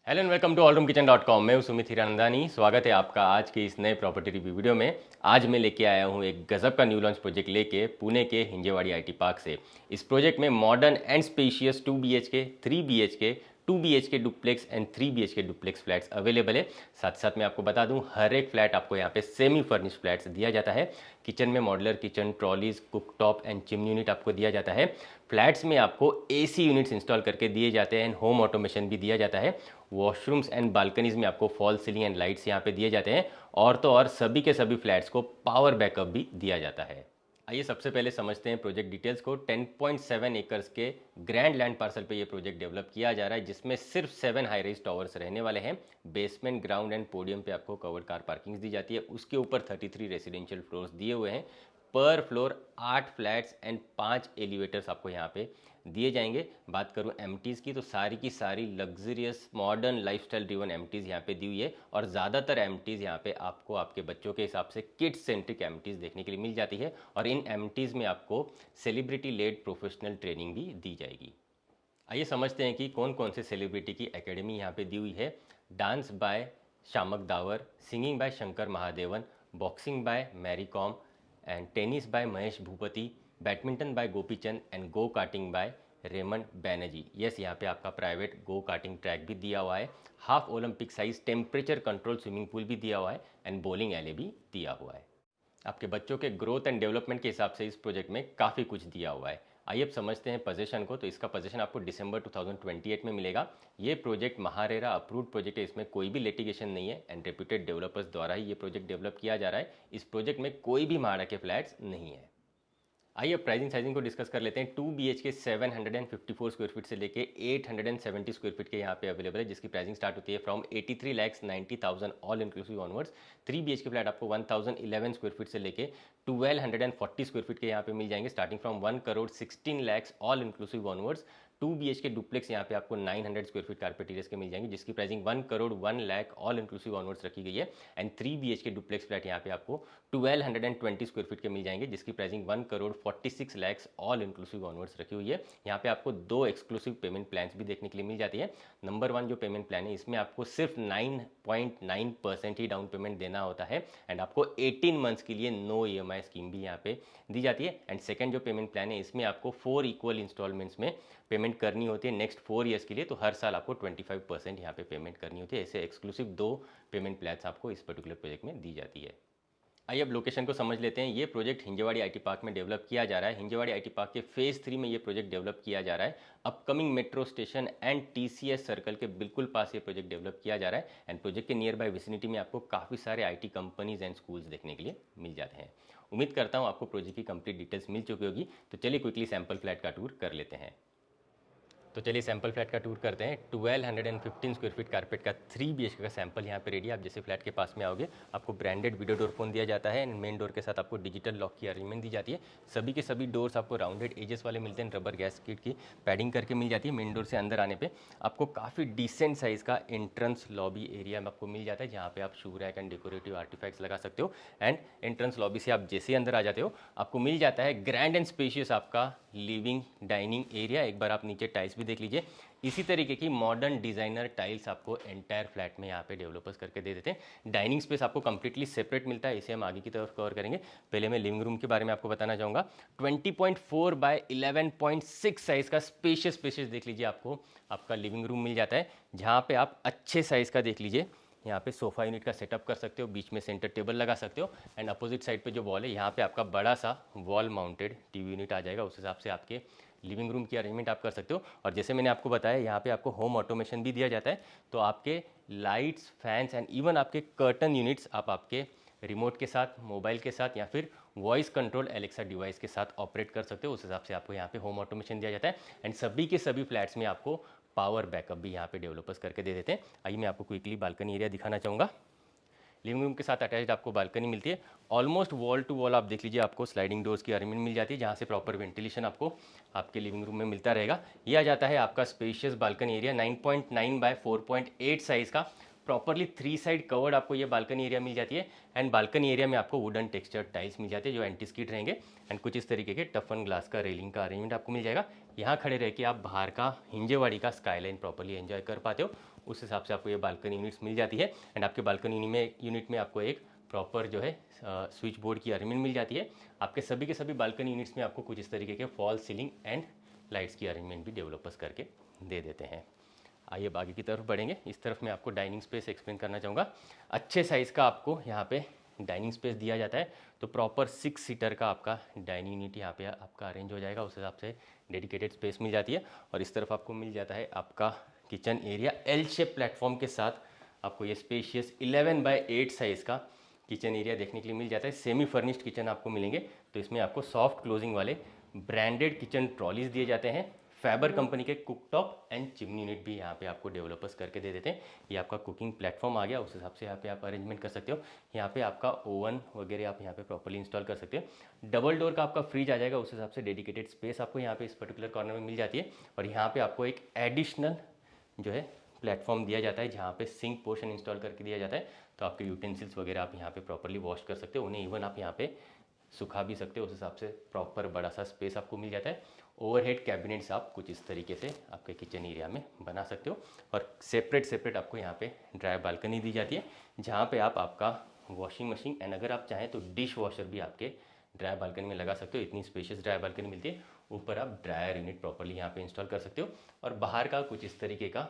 Hello and welcome to allroomkitchen.com। मैं हूं सुमित हीरानंदानी। स्वागत है आपका आज के इस नए प्रॉपर्टी रिव्यू वीडियो में। आज मैं लेके आया हूं एक गजब का न्यू लॉन्च प्रोजेक्ट लेके पुणे के हिंजेवाड़ी आईटी पार्क से। इस प्रोजेक्ट में modern and spacious 2 BHK, 3 BHK, 2 BHK duplex and 3 BHK duplex flats available है। साथ साथ मैं आपको बता दूं, हर एक फ्लैट आपको यहाँ पे सेमी फर्निश्ड फ्लैट्स दिया जाता है। किचन में modular kitchen, trolleys, cooktop and chimney unit आपको दिया जाता है। फ्लैट्स में आपको एसी यूनिट्स इंस्टॉल करके दिए जाते हैं एंड होम ऑटोमेशन भी दिया जाता है। वॉशरूम्स एंड बालकनीज में आपको फॉल सीलिंग एंड लाइट्स यहाँ पे दिए जाते हैं। और तो और सभी के सभी फ्लैट्स को पावर बैकअप भी दिया जाता है। आइए सबसे पहले समझते हैं प्रोजेक्ट डिटेल्स को। 10.7 एकर्स के ग्रैंड लैंड पार्सल पे ये प्रोजेक्ट डेवलप किया जा रहा है, जिसमें सिर्फ 7 हाई राइज टावर्स रहने वाले हैं। बेसमेंट, ग्राउंड एंड पोडियम पे आपको कवर्ड कार पार्किंग दी जाती है। उसके ऊपर 33 रेसिडेंशियल फ्लोर्स दिए हुए हैं। पर फ्लोर 8 फ्लैट्स एंड 5 एलिवेटर्स आपको यहाँ पे दिए जाएंगे। बात करूँ एमटीज़ की, तो सारी की सारी लग्जरियस मॉडर्न लाइफस्टाइल ड्रिवन एमटीज़ यहाँ पे दी हुई है। और ज़्यादातर एमटीज़ यहाँ पे आपको आपके बच्चों के हिसाब से किड्स सेंट्रिक एमटीज़ देखने के लिए मिल जाती है। और इन एमटीज़ में आपको सेलिब्रिटी लेड प्रोफेशनल ट्रेनिंग भी दी जाएगी। आइए समझते हैं कि कौन कौन से सेलिब्रिटी की एकेडमी यहाँ पे दी हुई है। Dance by Shiamak Davar, singing by Shankar Mahadevan, boxing by Mary Kom and tennis by Mahesh Bhupathi, badminton by Gopichand and go karting by Raymond Banerjee. Yes, यहाँ पे आपका प्राइवेट गो कार्टिंग ट्रैक भी दिया हुआ है। Half Olympic size temperature control swimming pool भी दिया हुआ है एंड बॉलिंग एले भी दिया हुआ है। आपके बच्चों के ग्रोथ एंड डेवलपमेंट के हिसाब से इस प्रोजेक्ट में काफ़ी कुछ दिया हुआ है। आइए अब समझते हैं पोजीशन को। तो इसका पोजीशन आपको दिसंबर 2028 में मिलेगा। ये प्रोजेक्ट महारेरा अप्रूव्ड प्रोजेक्ट है, इसमें कोई भी लिटिगेशन नहीं है एंड रेप्यूटेड डेवलपर्स द्वारा ही ये प्रोजेक्ट डेवलप किया जा रहा है। इस प्रोजेक्ट में कोई भी महाड़ा के फ्लैट्स नहीं है। आइए अब प्राइसिंग साइजिंग को डिस्कस कर लेते हैं। 2 BHK 754 स्क्वायर फीट से लेके 870 स्क्वायर फीट के यहाँ पे अवेलेबल है, जिसकी प्राइसिंग स्टार्ट होती है from 83,90,000 all inclusive onwards. 3 BHK flat आपको 1011 स्क्वायर फीट से लेके 1240 स्क्वायर फीट के यहाँ पे मिल जाएंगे, starting from 1,16,00,000 all inclusive onwards. 2 BHK duplex यहाँ पे आपको 900 स्क्वायर फीट कारपेट एरियाज के मिल जाएंगे, जिसकी प्राइसिंग 1,01,00,000 ऑल इंक्लूसिव ऑनवर्ड्स रखी गई है। एंड 3 BHK डुप्लेक्स फ्लैट यहाँ पे आपको 1220 स्क्वायर फीट के मिल जाएंगे, जिसकी प्राइसिंग 1,46,00,000 ऑल इंक्लूसिव ऑनवर्ड्स रखी हुई है। यहाँ पे आपको 2 एक्सक्लूसिव पेमेंट प्लान्स भी देखने के लिए मिल जाती है। नंबर 1 जो पेमेंट प्लान है, इसमें आपको सिर्फ 9.9% ही डाउन पेमेंट देना होता है एंड आपको 18 मंथ्स के लिए नो EMI स्कीम भी यहाँ पे दी जाती है। एंड सेकंड जो पेमेंट प्लान है, इसमें आपको 4 इक्वल इंस्टॉलमेंट्स में पेमेंट करनी होती है नेक्स्ट 4 ईयर्स के लिए। तो हर साल आपको 25% यहाँ पे पेमेंट करनी होती है। ऐसे एक्सक्लूसिव 2 पेमेंट प्लान्स आपको इस पर्टिकुलर प्रोजेक्ट में दी जाती है। आइए अब लोकेशन को समझ लेते हैं। ये प्रोजेक्ट हिंजेवाड़ी आईटी पार्क में डेवलप किया जा रहा है। हिंजेवाड़ी आईटी पार्क के फेज 3 में ये प्रोजेक्ट डेवलप किया जा रहा है। Upcoming metro station and TCS circle के बिल्कुल पास ये प्रोजेक्ट डेवलप किया जा रहा है। एंड प्रोजेक्ट के नियर बाय विसिनिटी में आपको काफ़ी सारे IT कंपनीज एंड स्कूल्स देखने के लिए मिल जाते हैं। उम्मीद करता हूँ आपको प्रोजेक्ट की कंप्लीट डिटेल्स मिल चुकी होगी। तो चलिए क्विकली सैम्पल फ्लैट का टूर कर लेते हैं। तो चलिए सैंपल फ्लैट का टूर करते हैं। 1215 स्क्वायर फीट कारपेट का 3 BHK का सैंपल यहाँ पे रेडी है। आप जैसे फ्लैट के पास में आओगे, आपको ब्रांडेड वीडियो डोर फोन दिया जाता है एंड मेन डोर के साथ आपको डिजिटल लॉक की अरेंजमेंट दी जाती है। सभी के सभी डोर्स आपको राउंडेड एजेस वाले मिलते हैं, रबर गैस किट की पैडिंग करके मिल जाती है। मेन डोर से अंदर आने पर आपको काफ़ी डिसेंट साइज़ का एंट्रेंस लॉबी एरिया में आपको मिल जाता है, जहाँ पे आप shoe rack and decorative artefacts लगा सकते हो। एंड एंट्रेंस लॉबी से आप जैसे ही अंदर आ जाते हो, आपको मिल जाता है ग्रैंड एंड स्पेशियस आपका लिविंग डाइनिंग एरिया। एक बार आप नीचे टाइल्स भी देख लीजिए। इसी तरीके की मॉडर्न डिज़ाइनर टाइल्स आपको एंटायर फ्लैट में यहाँ पे डेवलपर्स करके दे देते हैं। डाइनिंग स्पेस आपको कंप्लीटली सेपरेट मिलता है, इसे हम आगे की तरफ कवर करेंगे। पहले मैं लिविंग रूम के बारे में आपको बताना चाहूँगा। 20.4 बाय 11.6 साइज़ का स्पेशियस देख लीजिए, आपको आपका लिविंग रूम मिल जाता है, जहाँ पे आप अच्छे साइज़ का देख लीजिए, यहाँ पे सोफ़ा यूनिट का सेटअप कर सकते हो, बीच में सेंटर टेबल लगा सकते हो। एंड अपोजिट साइड पे जो वॉल है, यहाँ पे आपका बड़ा सा वॉल माउंटेड TV यूनिट आ जाएगा। उस हिसाब से आपके लिविंग रूम की अरेंजमेंट आप कर सकते हो। और जैसे मैंने आपको बताया, यहाँ पे आपको होम ऑटोमेशन भी दिया जाता है। तो आपके लाइट्स, फैंस एंड इवन आपके कर्टन यूनिट्स आप आपके रिमोट के साथ, मोबाइल के साथ या फिर वॉइस कंट्रोल एलेक्सा डिवाइस के साथ ऑपरेट कर सकते हो। उस हिसाब से आपको यहाँ पे होम ऑटोमेशन दिया जाता है। एंड सभी के सभी फ्लैट्स में आपको पावर बैकअप भी यहाँ पे डेवलपर्स करके दे देते हैं। आइए मैं आपको क्विकली बालकनी एरिया दिखाना चाहूँगा। लिविंग रूम के साथ अटैच्ड आपको बालकनी मिलती है। ऑलमोस्ट वॉल टू वॉल आप देख लीजिए, आपको स्लाइडिंग डोर्स की अरेंजमेंट मिल जाती है, जहाँ से प्रॉपर वेंटिलेशन आपको आपके लिविंग रूम में मिलता रहेगा। ये आ जाता है आपका spacious balcony area, 9.9 by 4.8 size का प्रॉपरली 3 साइड कवर्ड आपको ये बालकनी एरिया मिल जाती है। एंड बालकनी एरिया में आपको वुडन टेक्सचर टाइल्स मिल जाते हैं जो एंटी स्किड रहेंगे। एंड कुछ इस तरीके के टफन ग्लास का रेलिंग का अरेंजमेंट आपको मिल जाएगा। यहाँ खड़े रह के आप बाहर का हिंजेवाड़ी का स्काईलाइन प्रॉपरली एंजॉय कर पाते हो। उस हिसाब से आपको ये बालकनी यूनिट्स मिल जाती है। एंड आपके बालकनी यूनिट में आपको एक प्रॉपर जो है स्विच बोर्ड की अरेंजमेंट मिल जाती है। आपके सभी के सभी बालकनी यूनिट्स में आपको कुछ इस तरीके के फॉल सीलिंग एंड लाइट्स की अरेंजमेंट भी डेवलपर्स करके दे देते हैं। आइए आगे की तरफ बढ़ेंगे। इस तरफ मैं आपको डाइनिंग स्पेस एक्सप्लेन करना चाहूँगा। अच्छे साइज़ का आपको यहाँ पे डाइनिंग स्पेस दिया जाता है। तो प्रॉपर 6 सीटर का आपका डाइनिंग यूनिट यहाँ पे आपका अरेंज हो जाएगा। उस हिसाब से डेडिकेटेड स्पेस मिल जाती है। और इस तरफ आपको मिल जाता है आपका kitchen area L shape platform के साथ। आपको ये स्पेशियस 11/8 साइज़ का किचन एरिया देखने के लिए मिल जाता है। सेमी फर्निश्ड किचन आपको मिलेंगे। तो इसमें आपको सॉफ्ट क्लोजिंग वाले ब्रांडेड किचन ट्रॉलीज दिए जाते हैं। फैबर कंपनी के कुकटॉप एंड चिमनी यूनिट भी यहाँ पे आपको डेवलपर्स करके दे देते हैं। ये आपका कुकिंग प्लेटफॉर्म आ गया। उस हिसाब से यहाँ पे आप अरेंजमेंट कर सकते हो। यहाँ पे आपका ओवन वगैरह आप यहाँ पे प्रॉपर्ली इंस्टॉल कर सकते हो। डबल डोर का आपका फ्रिज आ जाएगा। उस हिसाब से डेडिकेटेड स्पेस आपको यहाँ पे इस पर्टिकुलर कॉर्नर में मिल जाती है। और यहाँ पे आपको एक एडिशनल जो है प्लेटफॉर्म दिया जाता है जहाँ पे सिंक पोर्शन इंस्टॉल करके दिया जाता है। तो आपके यूटेंसिल्स वगैरह आप यहाँ पे प्रॉपर्ली वॉश कर सकते हो। उन्हें इवन आप यहाँ पे सुखा भी सकते हो। उस हिसाब से प्रॉपर बड़ा सा स्पेस आपको मिल जाता है। ओवरहेड कैबिनेट्स आप कुछ इस तरीके से आपके किचन एरिया में बना सकते हो। और सेपरेट आपको यहाँ पे ड्राई बालकनी दी जाती है जहाँ पे आप आपका वॉशिंग मशीन एंड अगर आप चाहें तो डिश वॉशर भी आपके ड्राई बालकनी में लगा सकते हो। इतनी स्पेशियस ड्राई बालकनी मिलती है। ऊपर आप ड्रायर यूनिट प्रॉपर्ली यहाँ पे इंस्टॉल कर सकते हो। और बाहर का कुछ इस तरीके का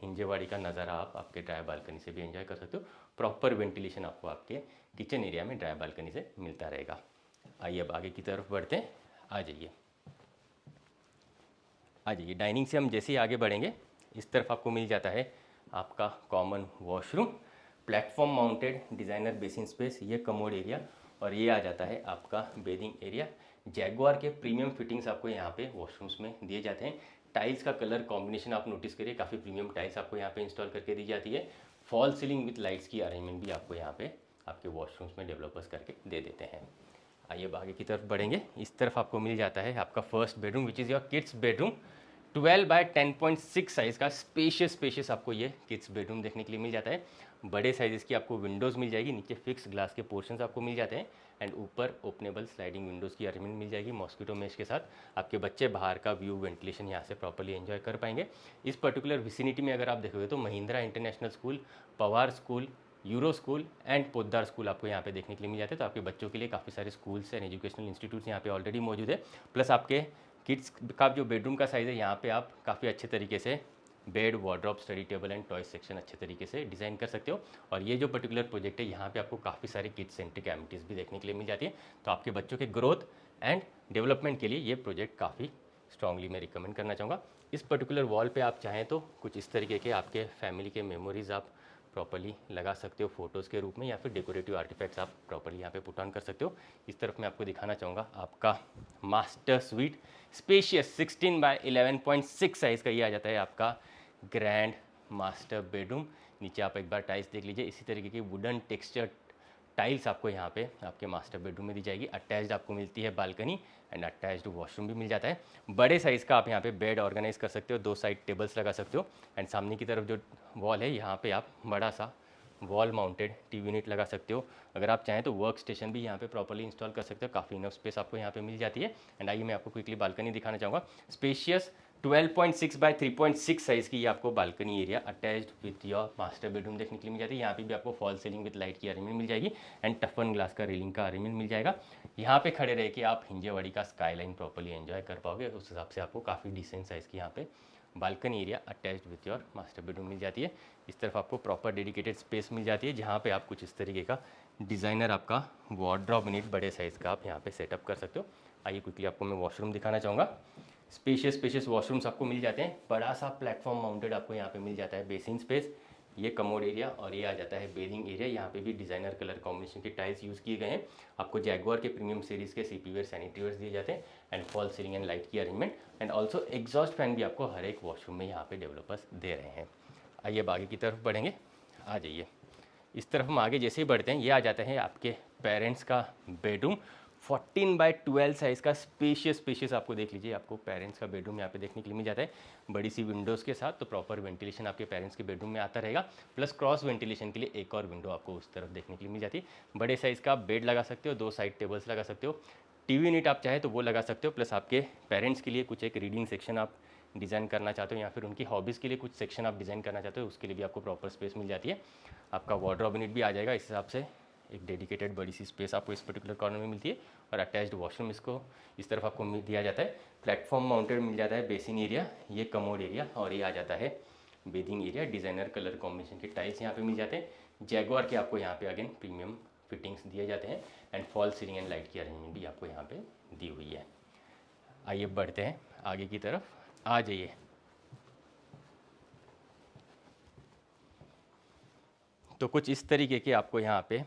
हिंजेवाड़ी का नज़ारा आप आपके ड्राई बालकनी से भी एंजॉय कर सकते हो। प्रॉपर वेंटिलेशन आपको आपके किचन एरिया में ड्राई बालकनी से मिलता रहेगा। आइए अब आगे की तरफ बढ़ते हैं। आ जाइए डाइनिंग से हम जैसे ही आगे बढ़ेंगे इस तरफ आपको मिल जाता है आपका common washroom, platform mounted designer basin space, ये कमोड एरिया। और ये आ जाता है आपका बेदिंग एरिया। जैगुआर के प्रीमियम फिटिंग्स आपको यहाँ पे वॉशरूम्स में दिए जाते हैं। टाइल्स का कलर कॉम्बिनेशन आप नोटिस करिए, काफ़ी प्रीमियम टाइल्स आपको यहाँ पे इंस्टॉल करके दी जाती है। फॉल सीलिंग विथ लाइट्स की अरेंजमेंट भी आपको यहाँ पे आपके वॉशरूम्स में डेवलपर्स करके दे देते हैं। आइए आगे की तरफ बढ़ेंगे। इस तरफ आपको मिल जाता है आपका first bedroom which is your kids bedroom. 12/10.6 size का स्पेशियस आपको ये किड्स बेडरूम देखने के लिए मिल जाता है। बड़े साइज़ की आपको विंडोज़ मिल जाएगी। नीचे फिक्स ग्लास के पोर्शंस आपको मिल जाते हैं। एंड ऊपर ओपनेबल स्लाइडिंग विंडोज़ की अरेंजमेंट मिल जाएगी मॉस्किटो मेश के साथ। आपके बच्चे बाहर का व्यू वेंटिलेशन यहाँ से प्रॉपर्ली एंजॉय कर पाएंगे। इस पर्टिकुलर विसिनिटी में अगर आप देखोगे तो Mahindra international school, Pawar school, euro school and Poddar school आपको यहाँ पे देखने के लिए मिल जाते हैं। तो आपके बच्चों के लिए काफ़ी सारे स्कूल्स एंड एजुकेशनल इंस्टीट्यूट्स यहाँ पे ऑलरेडी मौजूद है। प्लस आपके किड्स का जो बेडरूम का साइज़ है यहाँ पे आप काफ़ी अच्छे तरीके से bed, wardrobe, study table and toy section अच्छे तरीके से डिज़ाइन कर सकते हो। और ये जो पर्टिकुलर प्रोजेक्ट है यहाँ पे आपको काफ़ी सारी किड्स सेंट्रिक एमिनिटीज़ भी देखने के लिए मिल जाती है। तो आपके बच्चों के ग्रोथ एंड डेवलपमेंट के लिए ये प्रोजेक्ट काफ़ी स्ट्रांगली मैं रिकमेंड करना चाहूँगा। इस पर्टिकुलर वॉल पे आप चाहें तो कुछ इस तरीके के आपके फैमिली के मेमोरीज आप प्रॉपर्ली लगा सकते हो फोटोज़ के रूप में, या फिर डेकोरेटिव आर्टिफैक्ट्स आप प्रॉपर्ली यहाँ पे पुट ऑन कर सकते हो। इस तरफ मैं आपको दिखाना चाहूँगा आपका मास्टर स्वीट, स्पेशियस 16/11.6 साइज़ का ये आ जाता है आपका ग्रैंड मास्टर बेडरूम। नीचे आप एक बार टाइल्स देख लीजिए। इसी तरीके की वुडन टेक्सचर टाइल्स आपको यहाँ पे आपके मास्टर बेडरूम में दी जाएगी। अटैच्ड आपको मिलती है बालकनी एंड अटैच्ड वॉशरूम भी मिल जाता है। बड़े साइज़ का आप यहाँ पे बेड ऑर्गेनाइज कर सकते हो। 2 साइड टेबल्स लगा सकते हो। एंड सामने की तरफ जो वॉल है यहाँ पे आप बड़ा सा वॉल माउंटेड टीवी यूनिट लगा सकते हो। अगर आप चाहें तो वर्क स्टेशन भी यहाँ पे प्रॉपर्ली इंस्टॉल कर सकते हो। काफ़ी इनफ स्पेस आपको यहाँ पे मिल जाती है। एंड आइए मैं आपको क्विकली बालकनी दिखाना चाहूँगा। स्पेशियस 12.6/3.6 साइज़ की ये आपको balcony area attached with your master bedroom देखने के लिए मिल जाती है। यहाँ पे भी आपको फॉल सीलिंग विथ लाइट की अरेंजमेंट मिल जाएगी एंड टफन ग्लास का रेलिंग का अरेंजमेंट मिल जाएगा। यहाँ पे खड़े रह के आप हिंजेवाड़ी का स्काईलाइन प्रॉपर्ली एंजॉय कर पाओगे। उस हिसाब से आपको काफ़ी डिसेंट साइज़ की यहाँ पे balcony area attached with your master bedroom मिल जाती है। इस तरफ आपको प्रॉपर डेडिकेटेड स्पेस मिल जाती है जहाँ पे आप कुछ इस तरीके का डिज़ाइनर आपका वार्डरोब यूनिट बड़े साइज़ का आप यहाँ पे सेटअप कर सकते हो। आइए क्विकली आपको मैं वॉशरूम दिखाना चाहूँगा। स्पेशियस वॉशरूम्स आपको मिल जाते हैं। बड़ा सा प्लेटफॉर्म माउंटेड आपको यहाँ पे मिल जाता है बेसिन स्पेस, ये कमोड एरिया, और ये आ जाता है बेदिंग एरिया। यहाँ पे भी डिज़ाइनर कलर कॉम्बिनेशन के टाइल्स यूज़ किए गए हैं। आपको जैगुआर के प्रीमियम सीरीज़ के सीपी वेयर सैनिटरी वेयर्स दिए जाते हैं and false ceiling and light की arrangement and also exhaust fan भी आपको हर एक वॉशरूम में यहाँ पे डेवलपर्स दे रहे हैं। आइए अब आगे की तरफ बढ़ेंगे। आ जाइए इस तरफ हम आगे जैसे ही बढ़ते हैं ये आ जाते हैं आपके पेरेंट्स का बेडरूम। 14/12 साइज़ का स्पेशियस आपको देख लीजिए, आपको पेरेंट्स का बेडरूम यहाँ पे देखने के लिए मिल जाता है बड़ी सी विंडोज़ के साथ। तो प्रॉपर वेंटिलेशन आपके पेरेंट्स के बेडरूम में आता रहेगा, प्लस क्रॉस वेंटिलेशन के लिए एक और विंडो आपको उस तरफ देखने के लिए मिल जाती है। बड़े साइज़ का बेड लगा सकते हो, 2 साइड टेबल्स लगा सकते हो, टीवी यूनिट आप चाहे तो वो लगा सकते हो, प्लस आपके पेरेंट्स के लिए कुछ एक रीडिंग सेक्शन आप डिज़ाइन करना चाहते हो या फिर उनकी हॉबीज़ के लिए कुछ सेक्शन आप डिज़ाइन करना चाहते हो, उसके लिए भी आपको प्रॉपर स्पेस मिल जाती है। आपका वार्डरोब यूनिट भी आ जाएगा, इस हिसाब से एक डेडिकेटेड बड़ी सी स्पेस आपको इस पर्टिकुलर कॉर्नर में मिलती है। और अटैच्ड वॉशरूम इसको इस तरफ आपको दिया जाता है। प्लेटफॉर्म माउंटेड मिल जाता है बेसिन एरिया, ये कमोड एरिया, और ये आ जाता है bathing area. Designer colour combination के टाइल्स यहाँ पे मिल जाते हैं। जैगुआर के आपको यहाँ पे अगेन प्रीमियम फिटिंग्स दिए जाते हैं and false ceiling and light की अरेंजमेंट भी आपको यहाँ पे दी हुई है। आइए बढ़ते हैं आगे की तरफ, आ जाइए। तो कुछ इस तरीके के आपको यहाँ पे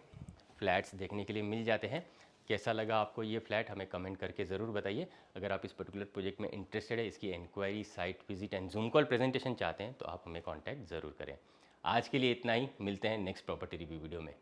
फ्लैट्स देखने के लिए मिल जाते हैं। कैसा लगा आपको ये फ्लैट, हमें कमेंट करके ज़रूर बताइए। अगर आप इस पर्टिकुलर प्रोजेक्ट में इंटरेस्टेड है, इसकी inquiry, site visit and Zoom call presentation चाहते हैं, तो आप हमें कॉन्टैक्ट ज़रूर करें। आज के लिए इतना ही, मिलते हैं नेक्स्ट प्रॉपर्टी रिव्यू वीडियो में।